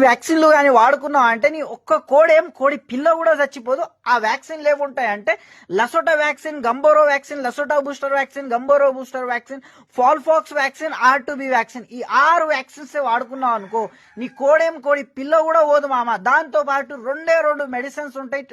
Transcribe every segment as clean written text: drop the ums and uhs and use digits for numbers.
వ్యాక్సిన్లు కానీ వాడుకున్నావు అంటే నీ ఒక్క కోడి పిల్ల కూడా చచ్చిపోదు. ఆ వ్యాక్సిన్లు ఏముంటాయంటే LaSota vaccine, Gumboro vaccine, LaSota booster vaccine, Gumboro booster vaccine, fowl pox vaccine, R2B vaccine, ఈ 6 వ్యాక్సిన్స్ వాడుకున్నావు అనుకో నీ కోడి పిల్ల కూడా పోదు మామ. దాంతో పాటు 2 మెడిసిన్స్ ఉంటాయి,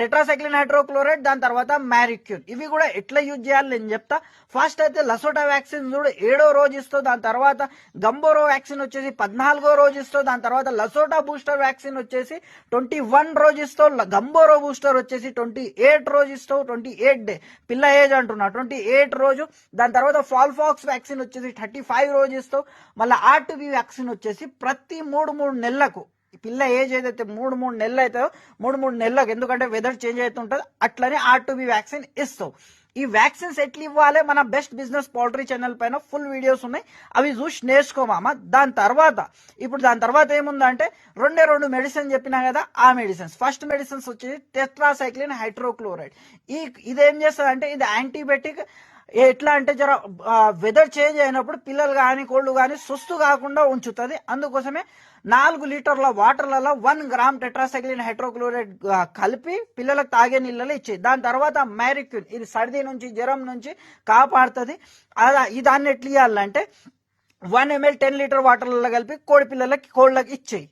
టెట్రాసైక్లిన్ హైడ్రోక్లోరైడ్, దాని తర్వాత మ్యారిక్యూన్. ఇవి కూడా ఎట్లా యూజ్ చేయాలి నేను చెప్తా. ఫస్ట్ అయితే లసోటా వ్యాక్సిన్ చూడు 7వ రోజు ఇస్తావు, దాని తర్వాత గంబోరో వ్యాక్సిన్ వచ్చేసి 14వ రోజు ఇస్తావు, దాని తర్వాత లసోటా బూస్టర్ వ్యాక్సిన్ వచ్చేసి 21 రోజు ఇస్తావు, గంబోరో బూస్టర్ వచ్చేసి 28 రోజు ఇస్తావు, 28 డే పిల్ల ఏజ్ అంటున్నా 28 రోజు. దాని తర్వాత ఫాల్ఫాక్స్ వ్యాక్సిన్ వచ్చేసి 35 రోజు ఇస్తావు. మళ్ళీ R2B వ్యాక్సిన్ వచ్చేసి ప్రతి 3 నెలలకు, పిల్ల ఏజ్ ఏదైతే 3 నెలలు అవుతుందో 3 నెలలకు, ఎందుకంటే వెదర్ చేంజ్ అవుతుంటుంది, అట్లనే R2B వ్యాక్సిన్ ఇస్తావు. ఈ వ్యాక్సిన్స్ ఎట్లా ఇవ్వాలి మన బెస్ట్ బిజినెస్ పౌల్ట్రీ ఛానల్ పైన ఫుల్ వీడియోస్ ఉన్నాయి, అవి చూసి నేర్చుకోమామా. దాని తర్వాత ఏముందంటే 2 మెడిసిన్ చెప్పినా కదా, ఆ మెడిసిన్స్. ఫస్ట్ మెడిసిన్స్ వచ్చేసి టెట్రాసైక్లిన్ హైడ్రోక్లోరైడ్. ఇదేం చేస్తుంది అంటే ఇది యాంటీబయాటిక్. ఎట్లా అంటే జర వెదర్ చేంజ్ అయినప్పుడు పిల్లలు కానీ కోళ్ళు కానీ సుస్తు కాకుండా ఉంచుతుంది. అందుకోసమే 4 లీటర్ల వాటర్లలో 1 గ్రామ్ టెట్రాసైక్లిన్ హైడ్రోక్లోరైడ్ కలిపి పిల్లలకు తాగే నీళ్ళలో ఇచ్చేది. దాని తర్వాత మ్యారిక్యూన్, ఇది సర్ది నుంచి జ్వరం నుంచి కాపాడుతుంది. దాన్ని ఎట్లా ఇవ్వాలంటే 1 ml 10 లీటర్ వాటర్లలో కలిపి కోళ్ళకి ఇచ్చేయి.